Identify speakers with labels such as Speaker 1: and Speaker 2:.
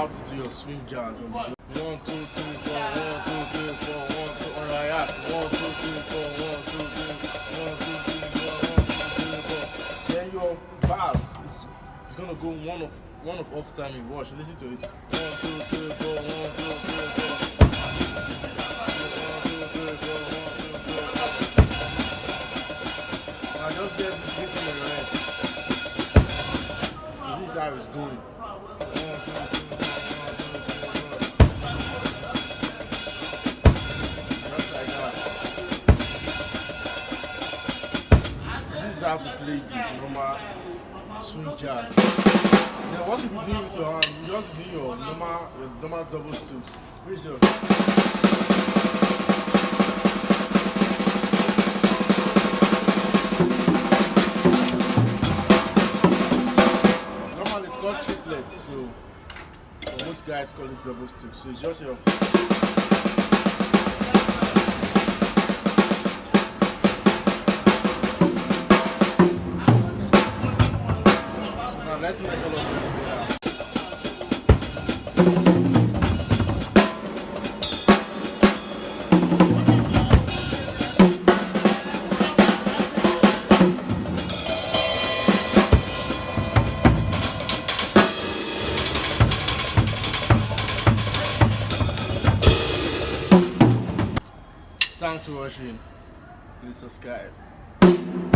Speaker 1: how to do your swing jazz. And 1, 2, 3, 4, 1, 2, 3, 4, 1, 2, on your ass. 1, 2, 3, 4, 1, 2, 3, 1, 2, 3, 4, 1, 2, 3, 4. Then your bars is gonna go one of off time you watch. Listen to it. 1, 2, 3, 4, 1, 2, 3, 4. 1, 2, 3, 4, 1, 2, 3, 4. Now just get this in your head. This is how it's going. 1, 2, 3, 4, 1, 2, 3, 4. Just like that. This is how to play the normal swing jazz. Then what if you do with your hand? You just do your normal double strokes. Where's your normally it's called triplets, so most guys call it double strokes. So it's just your let's make all of this together. Thanks for watching. Please subscribe.